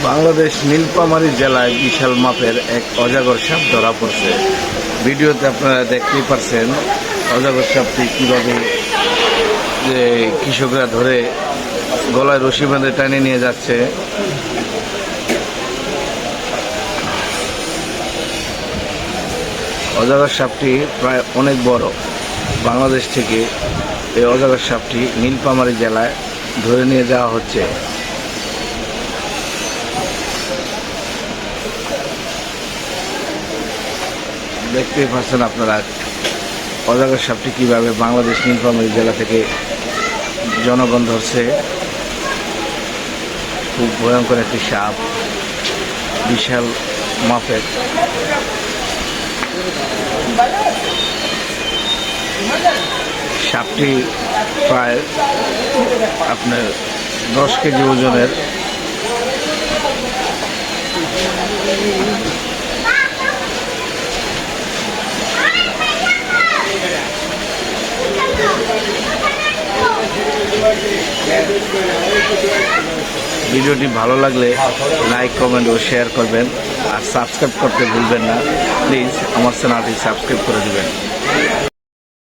বাংলাদেশ নীলফামারী জেলায় বিশাল মাপের এক অজগর সাপ ধরা পড়ছে। ভিডিওতে আপনারা দেখতেই পারছেন অজগর সাপটি কীভাবে যে কৃষকরা ধরে গলায় রশি বেঁধে টানে নিয়ে যাচ্ছে। অজগর সাপটি প্রায় অনেক বড়। বাংলাদেশ থেকে এই অজগর সাপটি নীলফামারী জেলায় ধরে নিয়ে যাওয়া হচ্ছে। দেখতেই পাচ্ছেন আপনারা অজগর সাপটি কীভাবে বাংলাদেশ নীলফামারী জেলা থেকে জনগণ ধরছে। খুব ভয়ঙ্কর একটি সাপ, বিশাল মাপের। সাপটি প্রায় আপনার 10 কেজি ওজনের। ভিডিওটি ভালো লাগলে লাইক, কমেন্ট ও শেয়ার করবেন, আর সাবস্ক্রাইব করতে ভুলবেন না। প্লিজ আমার চ্যানেলটি সাবস্ক্রাইব করে দিবেন।